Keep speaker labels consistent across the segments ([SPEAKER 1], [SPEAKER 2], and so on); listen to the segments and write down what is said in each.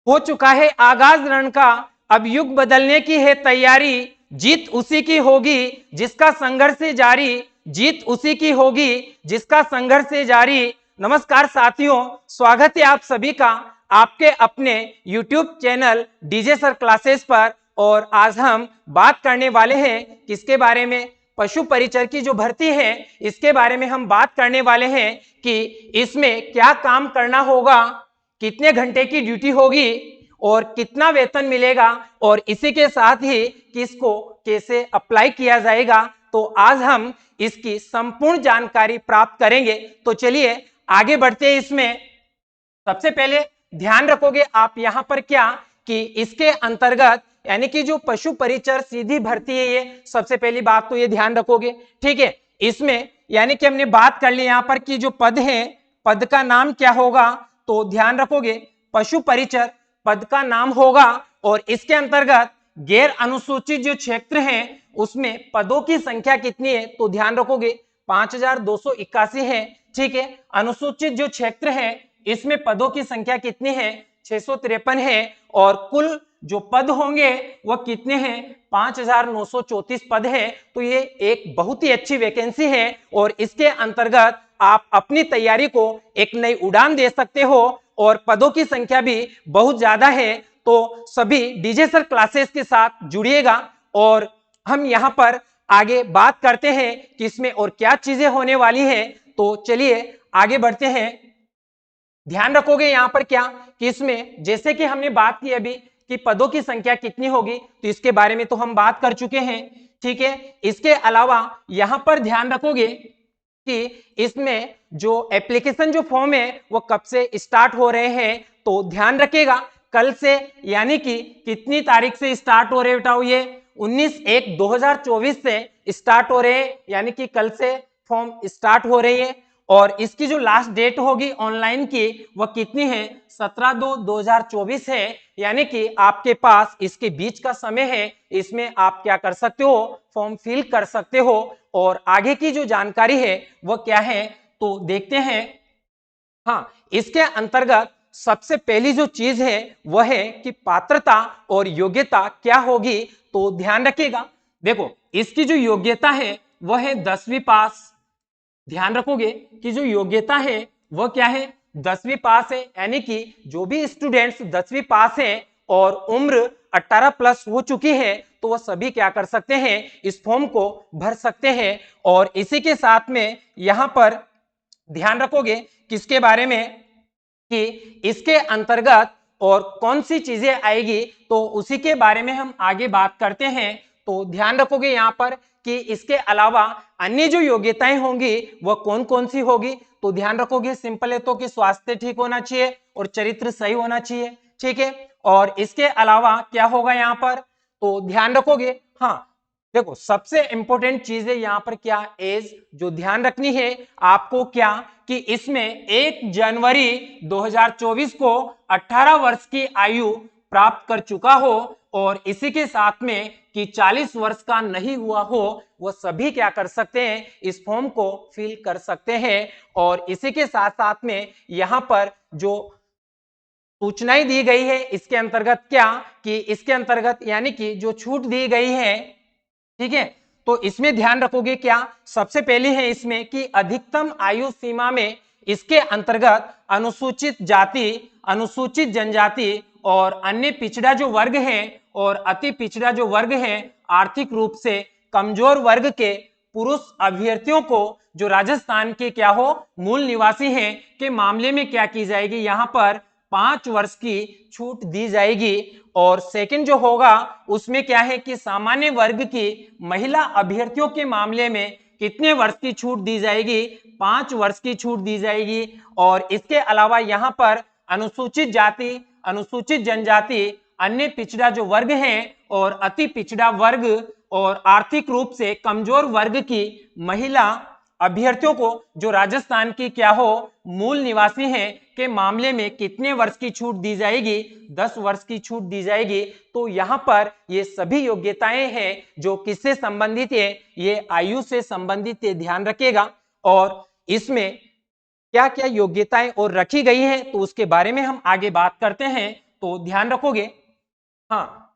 [SPEAKER 1] हो चुका है आगाज रण का, अब युग बदलने की है तैयारी, जीत उसी की होगी जिसका संघर्ष से जारी, जीत उसी की होगी जिसका संघर्ष से जारी। नमस्कार साथियों, स्वागत है आप सभी का आपके अपने YouTube channel DJ sir classes पर। और आज हम बात करने वाले हैं किसके बारे में? पशु परिचर की जो भर्ती है इसके बारे में हम बात करने वाले हैं कि इसमें क्या काम करना होगा, कितने घंटे की ड्यूटी होगी और कितना वेतन मिलेगा, और इसी के साथ ही किसको कैसे अप्लाई किया जाएगा। तो आज हम इसकी संपूर्ण जानकारी प्राप्त करेंगे। तो चलिए आगे बढ़ते हैं। इसमें सबसे पहले ध्यान रखोगे आप यहाँ पर क्या कि इसके अंतर्गत यानी कि जो पशु परिचर सीधी भर्ती है, ये सबसे पहली बात तो ये ध्यान रखोगे, ठीक है। इसमें यानी कि हमने बात कर ली यहाँ पर कि जो पद है, पद का नाम क्या होगा, तो ध्यान रखोगे पशु परिचर पद का नाम होगा। और इसके अंतर्गत गैर अनुसूचित जो क्षेत्र है उसमें पदों की संख्या कितनी है, तो ध्यान रखोगे 5281 है, ठीक है। अनुसूचित जो क्षेत्र है इसमें पदों की संख्या कितनी है, 653 है। और कुल जो पद होंगे वह कितने हैं, 5934 पद है। तो ये एक बहुत ही अच्छी वैकेंसी है और इसके अंतर्गत आप अपनी तैयारी को एक नई उड़ान दे सकते हो और पदों की संख्या भी बहुत ज्यादा है। तो सभी डीजे सर क्लासेस के साथ जुड़िएगा और हम यहाँ पर आगे बात करते हैं कि इसमें और क्या चीजें होने वाली हैं। तो चलिए आगे बढ़ते हैं। ध्यान रखोगे यहाँ पर क्या कि इसमें जैसे कि हमने बात की अभी कि पदों की संख्या कितनी होगी, तो इसके बारे में तो हम बात कर चुके हैं, ठीक है। इसके अलावा यहाँ पर ध्यान रखोगे कि इसमें जो एप्लीकेशन जो फॉर्म है वो कब से स्टार्ट हो रहे हैं, तो ध्यान रखिएगा कल से, यानी कि कितनी तारीख से स्टार्ट हो रहे बताओ, ये 19/1/2024 से स्टार्ट हो रहे हैं, यानी कि कल से फॉर्म स्टार्ट हो रही है। और इसकी जो लास्ट डेट होगी ऑनलाइन की वह कितनी है, 17/2/2024 है, यानी कि आपके पास इसके बीच का समय है। इसमें आप क्या कर सकते हो, फॉर्म फिल कर सकते हो। और आगे की जो जानकारी है वह क्या है, तो देखते हैं। हाँ, इसके अंतर्गत सबसे पहली जो चीज है वह है कि पात्रता और योग्यता क्या होगी, तो ध्यान रखिएगा। देखो इसकी जो योग्यता है वह है 10वीं पास। ध्यान रखोगे कि जो योग्यता है वह क्या है, 10वीं पास है, यानी कि जो भी स्टूडेंट्स 10वीं पास हैं और उम्र 18+ हो चुकी है तो वह सभी क्या कर सकते हैं, इस फॉर्म को भर सकते हैं। और इसी के साथ में यहाँ पर ध्यान रखोगे किसके बारे में कि इसके अंतर्गत और कौन सी चीजें आएगी, तो उसी के बारे में हम आगे बात करते हैं। तो ध्यान रखोगे यहाँ पर कि इसके अलावा अन्य जो योग्यताएं होंगी वह कौन कौन सी होगी, तो ध्यान रखोगे सिंपल है तो कि स्वास्थ्य ठीक होना चाहिए और चरित्र सही होना चाहिए, ठीक है। और इसके अलावा क्या होगा यहाँ पर, तो ध्यान रखोगे, हाँ देखो सबसे इंपॉर्टेंट चीज है यहाँ पर क्या, एज जो ध्यान रखनी है आपको क्या कि इसमें 1 जनवरी 2024 को 18 वर्ष की आयु प्राप्त कर चुका हो और इसी के साथ में कि 40 वर्ष का नहीं हुआ हो, वो सभी क्या कर सकते हैं, इस फॉर्म को फिल कर सकते हैं। और इसी के साथ साथ में यहाँ पर जो सूचनाएं दी गई है इसके अंतर्गत क्या कि इसके अंतर्गत यानी कि जो छूट दी गई है, ठीक है। तो इसमें ध्यान रखोगे क्या, सबसे पहले है इसमें कि अधिकतम आयु सीमा में इसके अंतर्गत अनुसूचित जाति, अनुसूचित जनजाति और अन्य पिछड़ा जो वर्ग है और अति पिछड़ा जो वर्ग है, आर्थिक रूप से कमजोर वर्ग के पुरुष अभ्यर्थियों को जो राजस्थान के क्या हो, मूल निवासी हैं के मामले में क्या की जाएगी, यहाँ पर 5 वर्ष की छूट दी जाएगी। और सेकंड जो होगा उसमें क्या है कि सामान्य वर्ग की महिला अभ्यर्थियों के मामले में कितने वर्ष की छूट दी जाएगी, 5 वर्ष की छूट दी जाएगी। और इसके अलावा यहाँ पर अनुसूचित जाति, अनुसूचित जनजाति, अन्य पिछड़ा जो वर्ग है और अति पिछड़ा वर्ग और आर्थिक रूप से कमजोर वर्ग की महिला अभ्यर्थियों को जो राजस्थान की क्या हो, मूल निवासी हैं के मामले में कितने वर्ष की छूट दी जाएगी, 10 वर्ष की छूट दी जाएगी। तो यहाँ पर ये सभी योग्यताएं हैं जो किससे संबंधित है, ये आयु से संबंधित है, ध्यान रखिएगा। और इसमें क्या क्या योग्यताएं और रखी गई हैं तो उसके बारे में हम आगे बात करते हैं। तो ध्यान रखोगे। हाँ,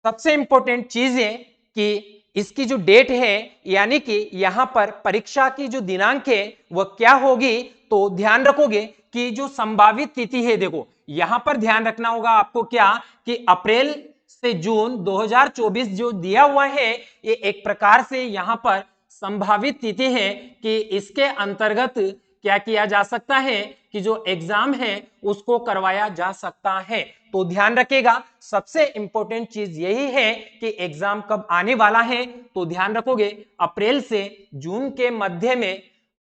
[SPEAKER 1] सबसे इंपॉर्टेंट चीज है कि इसकी जो डेट है, यानी कि यहां पर परीक्षा की जो दिनांक है वह क्या होगी, तो ध्यान रखोगे कि जो संभावित तिथि है, देखो यहां पर ध्यान रखना होगा आपको क्या, कि अप्रैल से जून 2024 जो दिया हुआ है, ये एक प्रकार से यहां पर संभावित तिथि है कि इसके अंतर्गत क्या किया जा सकता है, कि जो एग्जाम है उसको करवाया जा सकता है। तो ध्यान रखेगा, सबसे इंपॉर्टेंट चीज यही है कि एग्जाम कब आने वाला है, तो ध्यान रखोगे अप्रैल से जून के मध्य में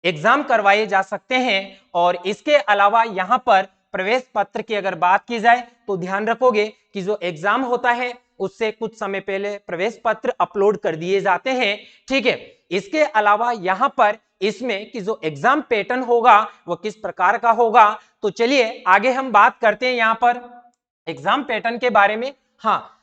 [SPEAKER 1] एग्जाम करवाए जा सकते हैं। और इसके अलावा यहां पर प्रवेश पत्र की अगर बात की जाए तो ध्यान रखोगे कि जो एग्जाम होता है उससे कुछ समय पहले प्रवेश पत्र अपलोड कर दिए जाते हैं, ठीक है। इसके अलावा यहां पर इसमें कि जो एग्जाम पैटर्न होगा वो किस प्रकार का होगा, तो चलिए आगे हम बात करते हैं यहां पर एग्जाम पैटर्न के बारे में। हाँ,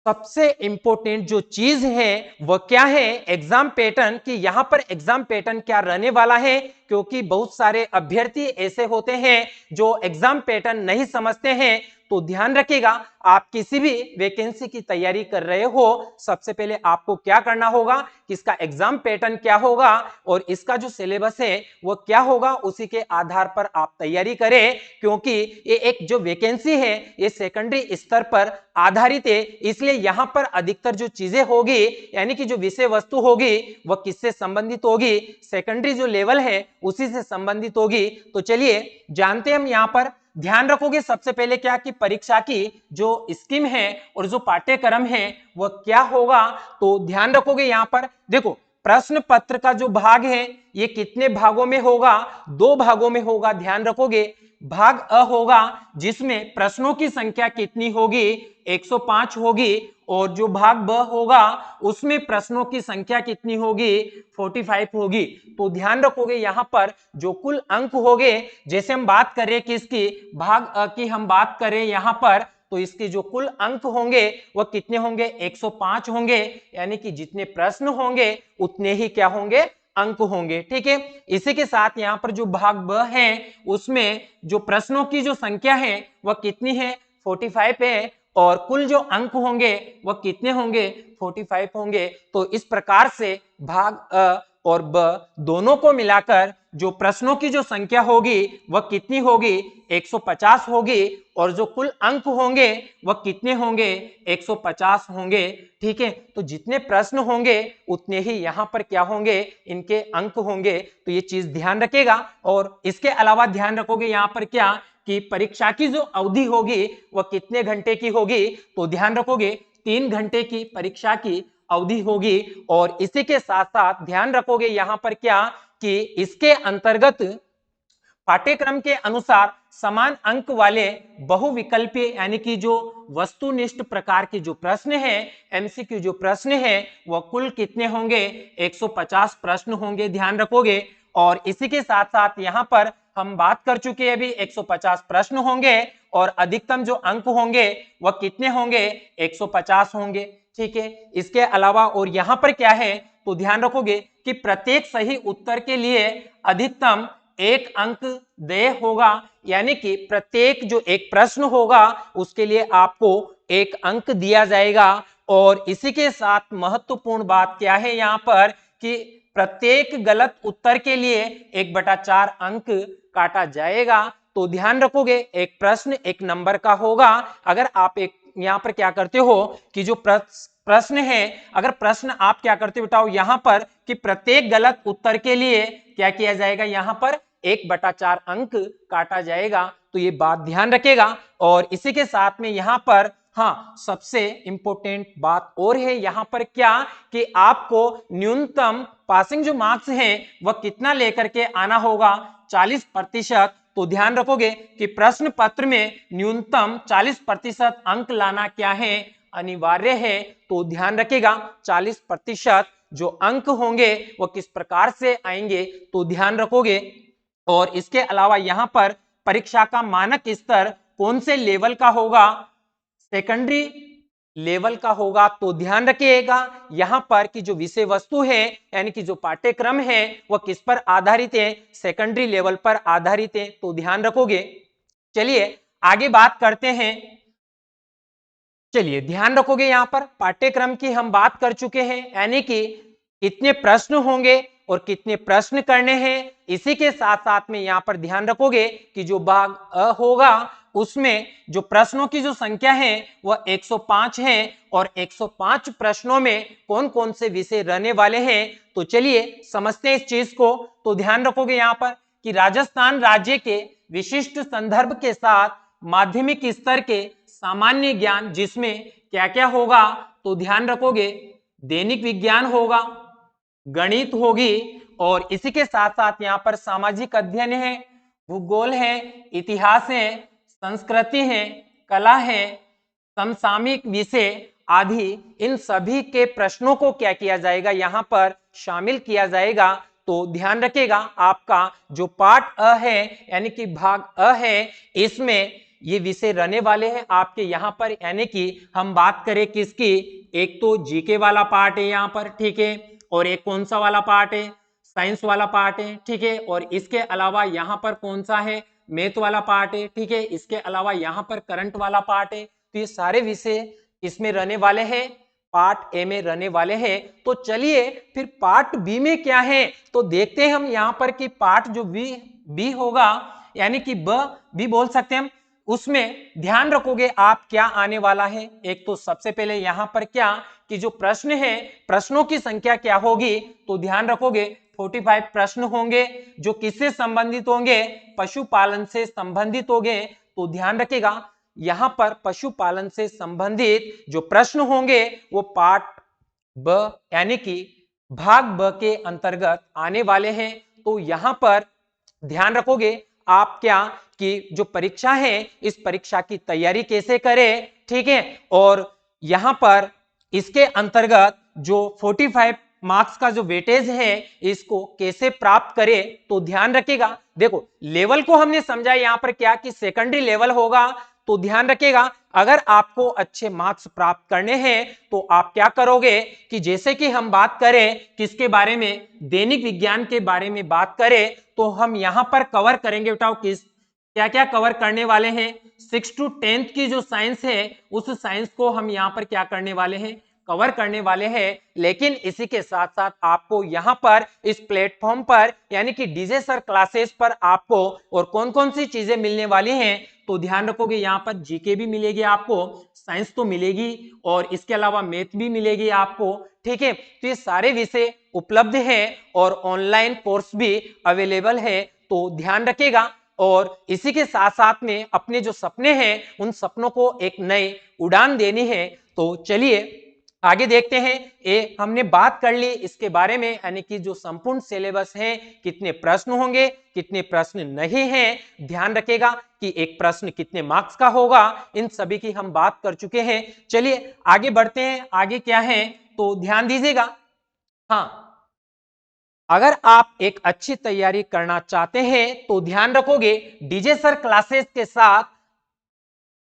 [SPEAKER 1] सबसे इंपॉर्टेंट जो चीज है वह क्या है, एग्जाम पैटर्न, कि यहां पर एग्जाम पैटर्न क्या रहने वाला है, क्योंकि बहुत सारे अभ्यर्थी ऐसे होते हैं जो एग्जाम पैटर्न नहीं समझते हैं। तो ध्यान रखिएगा, आप किसी भी वैकेंसी की तैयारी कर रहे हो, सबसे पहले आपको क्या करना होगा कि इसका एग्जाम पैटर्न क्या होगा और इसका जो सिलेबस है वो क्या होगा, उसी के आधार पर आप तैयारी करें। क्योंकि ये एक जो वैकेंसी है ये सेकेंडरी स्तर पर आधारित है, इसलिए यहां पर अधिकतर जो चीजें होगी, यानी कि जो विषय वस्तु होगी वह किससे संबंधित होगी, सेकेंडरी जो लेवल है उसी से संबंधित होगी। तो चलिए जानते हैं हम यहां पर। ध्यान रखोगे सबसे पहले क्या, कि परीक्षा की जो स्कीम है और जो पाठ्यक्रम है वह क्या होगा, तो ध्यान रखोगे यहां पर देखो प्रश्न पत्र का जो भाग है ये कितने भागों में होगा, 2 भागों में होगा। ध्यान रखोगे, भाग अ होगा जिसमें प्रश्नों की संख्या कितनी होगी, 105 होगी, और जो भाग ब होगा उसमें प्रश्नों की संख्या कितनी होगी, 45 होगी। तो ध्यान रखोगे यहां पर जो कुल अंक होंगे, जैसे हम बात करें कि इसकी भाग अ की हम बात करें यहां पर, तो इसके जो कुल अंक होंगे वह कितने होंगे, 105 होंगे। यानी कि जितने प्रश्न होंगे उतने ही क्या होंगे, अंक होंगे, ठीक है। इसी के साथ यहाँ पर जो भाग ब है उसमें जो प्रश्नों की जो संख्या है वह कितनी है, 45 है, और कुल जो अंक होंगे वह कितने होंगे, 45 होंगे। तो इस प्रकार से भाग अ और ब दोनों को मिलाकर जो प्रश्नों की जो संख्या होगी वह कितनी होगी, 150 होगी, और जो कुल अंक होंगे वह कितने होंगे, 150 होंगे, ठीक है। तो जितने प्रश्न होंगे उतने ही यहाँ पर क्या होंगे, इनके अंक होंगे। तो ये चीज ध्यान रखेगा। और इसके अलावा ध्यान रखोगे यहाँ पर क्या, कि परीक्षा की जो अवधि होगी वह कितने घंटे की होगी, तो ध्यान रखोगे 3 घंटे की परीक्षा की अवधि होगी। और इसी के साथ साथ ध्यान रखोगे यहां पर क्या, कि इसके अंतर्गत पाठ्यक्रम के अनुसार समान अंक वाले बहुविकल्पीय यानी कि जो वस्तुनिष्ठ प्रकार के जो प्रश्न है, एमसीक्यू जो प्रश्न है वह कुल कितने होंगे, 150 प्रश्न होंगे। ध्यान रखोगे। और इसी के साथ साथ यहां पर हम बात कर चुके हैं अभी 150 प्रश्न होंगे और अधिकतम जो अंक होंगे वह कितने होंगे, 150 होंगे, ठीक है। इसके अलावा और यहां पर क्या है, तो ध्यान रखोगे कि प्रत्येक सही उत्तर के लिए अधिकतम 1 अंक देय होगा। यानी कि प्रत्येक जो एक प्रश्न होगा उसके लिए आपको 1 अंक दिया जाएगा। और इसी के साथ महत्वपूर्ण बात क्या है यहाँ पर, कि प्रत्येक गलत उत्तर के लिए 1/4 अंक काटा जाएगा। तो ध्यान रखोगे एक प्रश्न 1 नंबर का होगा। अगर आप एक यहाँ पर क्या करते हो कि जो प्रश्न है, अगर प्रश्न आप क्या करते हो बताओ यहां पर, कि प्रत्येक गलत उत्तर के लिए क्या किया जाएगा, यहां पर 1/4 अंक काटा जाएगा। तो ये बात ध्यान रखेगा। और इसी के साथ में यहां पर हाँ, सबसे इंपॉर्टेंट बात और है यहां पर क्या, कि आपको न्यूनतम पासिंग जो मार्क्स हैं वह कितना लेकर के आना होगा, 40%। तो ध्यान रखोगे कि प्रश्न पत्र में न्यूनतम 40% अंक लाना क्या है, अनिवार्य है। तो ध्यान रखेगा 40% जो अंक होंगे वो किस प्रकार से आएंगे, तो ध्यान रखोगे। और इसके अलावा यहां पर परीक्षा का मानक स्तर कौन से लेवल का होगा, सेकेंडरी लेवल का होगा। तो ध्यान रखिएगा यहां पर कि जो विषय वस्तु है यानी कि जो पाठ्यक्रम है वह किस पर आधारित है, सेकेंडरी लेवल पर आधारित है। तो ध्यान रखोगे। चलिए आगे बात करते हैं। चलिए ध्यान रखोगे, यहां पर पाठ्यक्रम की हम बात कर चुके हैं, यानी कि कितने प्रश्न होंगे और कितने प्रश्न करने हैं। इसी के साथ साथ में यहां पर ध्यान रखोगे कि जो भाग अ होगा उसमें जो प्रश्नों की जो संख्या है वह 105 है और 105 प्रश्नों में कौन कौन से विषय रहने वाले हैं। तो चलिए समझते हैं इस चीज को। तो ध्यान रखोगे यहां पर कि राजस्थान राज्य के विशिष्ट संदर्भ के साथ माध्यमिक स्तर के सामान्य ज्ञान, जिसमें क्या क्या होगा, तो ध्यान रखोगे दैनिक विज्ञान होगा, गणित होगी, और इसी के साथ साथ यहाँ पर सामाजिक अध्ययन है, भूगोल है, इतिहास है, संस्कृति है, कला है, समसामयिक विषय आदि, इन सभी के प्रश्नों को क्या किया जाएगा, यहाँ पर शामिल किया जाएगा। तो ध्यान रखिएगा आपका जो पार्ट अ है यानी कि भाग अ है, इसमें ये विषय रहने वाले हैं आपके यहाँ पर, यानी कि हम बात करें किसकी, एक तो जीके वाला पार्ट है यहाँ पर, ठीक है, और एक कौन सा वाला पार्ट है, साइंस वाला पार्ट है, ठीक है, और इसके अलावा यहाँ पर कौन सा है, मैथ वाला पार्ट है, ठीक है, इसके अलावा यहाँ पर करंट वाला पार्ट है। तो ये सारे विषय इसमें रहने वाले हैं, पार्ट ए में रहने वाले हैं। तो चलिए फिर पार्ट बी में क्या है, तो देखते हैं हम यहाँ पर कि पार्ट जो बी होगा यानी कि ब भी बोल सकते हैं हम, उसमें ध्यान रखोगे आप क्या आने वाला है। एक तो सबसे पहले यहां पर क्या कि जो प्रश्न है, प्रश्नों की संख्या क्या होगी, तो ध्यान रखोगे 45 प्रश्न होंगे, जो किससे संबंधित होंगे, पशुपालन से संबंधित होंगे। तो ध्यान रखिएगा यहां पर पशुपालन से संबंधित जो प्रश्न होंगे वो पार्ट ब यानी कि भाग ब के अंतर्गत आने वाले हैं। तो यहां पर ध्यान रखोगे आप क्या कि जो परीक्षा है इस परीक्षा की तैयारी कैसे करें, ठीक है, और यहां पर इसके अंतर्गत जो 45 मार्क्स का जो वेटेज है इसको कैसे प्राप्त करें। तो ध्यान रखिएगा, देखो लेवल को हमने समझा यहां पर क्या कि सेकेंडरी लेवल होगा। तो ध्यान रखिएगा अगर आपको अच्छे मार्क्स प्राप्त करने हैं तो आप क्या करोगे कि जैसे कि हम बात करें किसके बारे में, दैनिक विज्ञान के बारे में बात करें, तो हम यहां पर कवर करेंगे, बताओ किस क्या क्या कवर करने वाले हैं। 6 to 10th की जो साइंस है उस साइंस को हम यहां पर क्या करने वाले हैं, कवर करने वाले हैं। लेकिन इसी के साथ साथ आपको यहां पर इस प्लेटफॉर्म पर यानी कि डीजे सर क्लासेस पर आपको और कौन कौन सी चीजें मिलने वाली हैं, तो ध्यान रखोगे यहां पर जीके भी मिलेगी आपको, साइंस तो मिलेगी, और इसके अलावा मैथ भी मिलेगी आपको, ठीक है। तो ये सारे विषय उपलब्ध है और ऑनलाइन कोर्स भी अवेलेबल है। तो ध्यान रखिएगा, और इसी के साथ साथ में अपने जो सपने हैं उन सपनों को एक नई उड़ान देनी है। तो चलिए आगे देखते हैं। ये हमने बात कर ली इसके बारे में, यानी कि जो संपूर्ण सिलेबस है, कितने प्रश्न होंगे, कितने प्रश्न नहीं हैं, ध्यान रखेगा कि एक प्रश्न कितने मार्क्स का होगा, इन सभी की हम बात कर चुके हैं। चलिए आगे बढ़ते हैं, आगे क्या है तो ध्यान दीजिएगा। हाँ, अगर आप एक अच्छी तैयारी करना चाहते हैं तो ध्यान रखोगे डीजे सर क्लासेस के साथ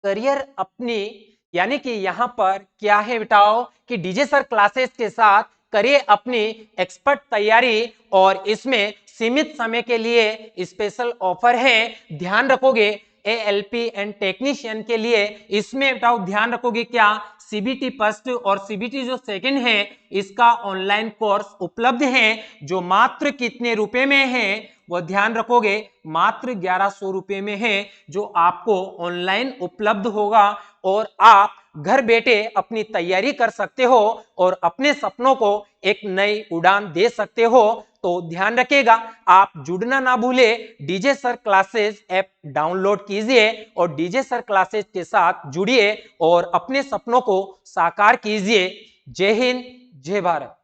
[SPEAKER 1] करियर अपनी, यानी कि यहां पर क्या है बेटाओ कि डीजे सर क्लासेस के साथ करिए अपनी एक्सपर्ट तैयारी, और इसमें सीमित समय के लिए स्पेशल ऑफर है। ध्यान रखोगे एएलपी एंड टेक्नीशियन के लिए इसमें बेटाओ ध्यान रखोगे क्या सीबीटी फर्स्ट और सीबीटी जो सेकंड है इसका ऑनलाइन कोर्स उपलब्ध है, जो मात्र कितने रुपए में है, वह ध्यान रखोगे मात्र 1100 रुपए में है, जो आपको ऑनलाइन उपलब्ध होगा, और आप घर बैठे अपनी तैयारी कर सकते हो और अपने सपनों को एक नई उड़ान दे सकते हो। तो ध्यान रखिएगा आप जुड़ना ना भूले, DJ sir classes app download कीजिए और डीजे सर क्लासेस के साथ जुड़िए और अपने सपनों को साकार कीजिए। जय हिंद, जय भारत।